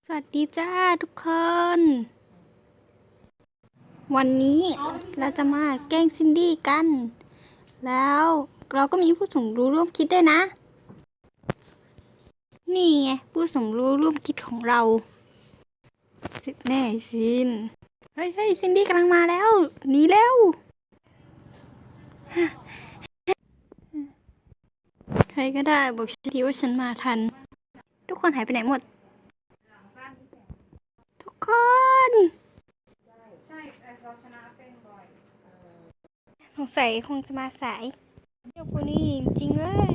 สวัสดีจ้าทุกคน วันนี้เราจะมาแกล้งซินดี้กัน แล้วเราก็มีผู้สมรู้ร่วมคิดด้วยนะ นี่ไงผู้สมรู้ร่วมคิดของเราสิแน่ซิน เฮ้ยซินดี้กำลังมาแล้วหนีแล้วใครก็ได้บอกฉันทีว่าฉันมาทัน ทุกคนหายไปไหนหมด ทุกคนสงสัยคงจะมาสายเจ้าคนนี้จริงๆเลย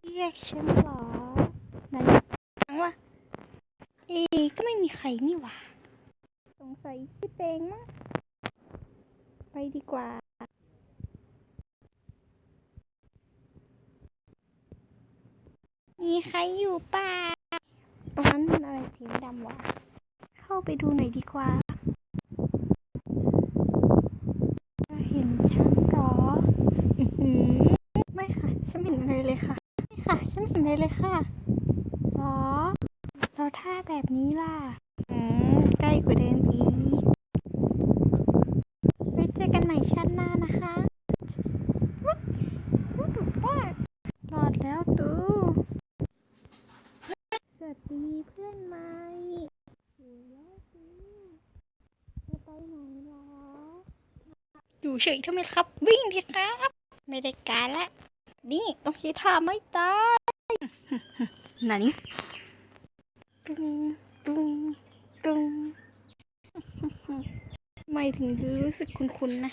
เรียกฉันเหรอนั่นฟังว่าก็ไม่มีใครนี่หว่าสงสัยพี่เตงมั้งไปดีกว่ามีใครอยู่ป่าตรงนั้นมันอะไรสีดำวะเข้าไปดูหน่อยดีกว่าเห็นฉันเหรอไม่ค่ะฉันไม่เห็นอะไรเลยค่ะไม่ค่ะฉันไม่เห็นอะไรเลยค่ะหรอเราท่าแบบนี้ล่ะใกล้กว่าเดิมอีกไว้เจอกันใหม่ชาติหน้านะคะรอดแล้วตูสวัสดีเพื่อนใหม่แล้วตูจะไปไหนหรออยู่เฉยทำไมครับวิ่งทีครับไม่ได้การละนี่ต้องคิดท่าไม่ตายไหนตุ้งตุ้งตุ้งไม่ถึงรู้สึกคุ้นๆนะ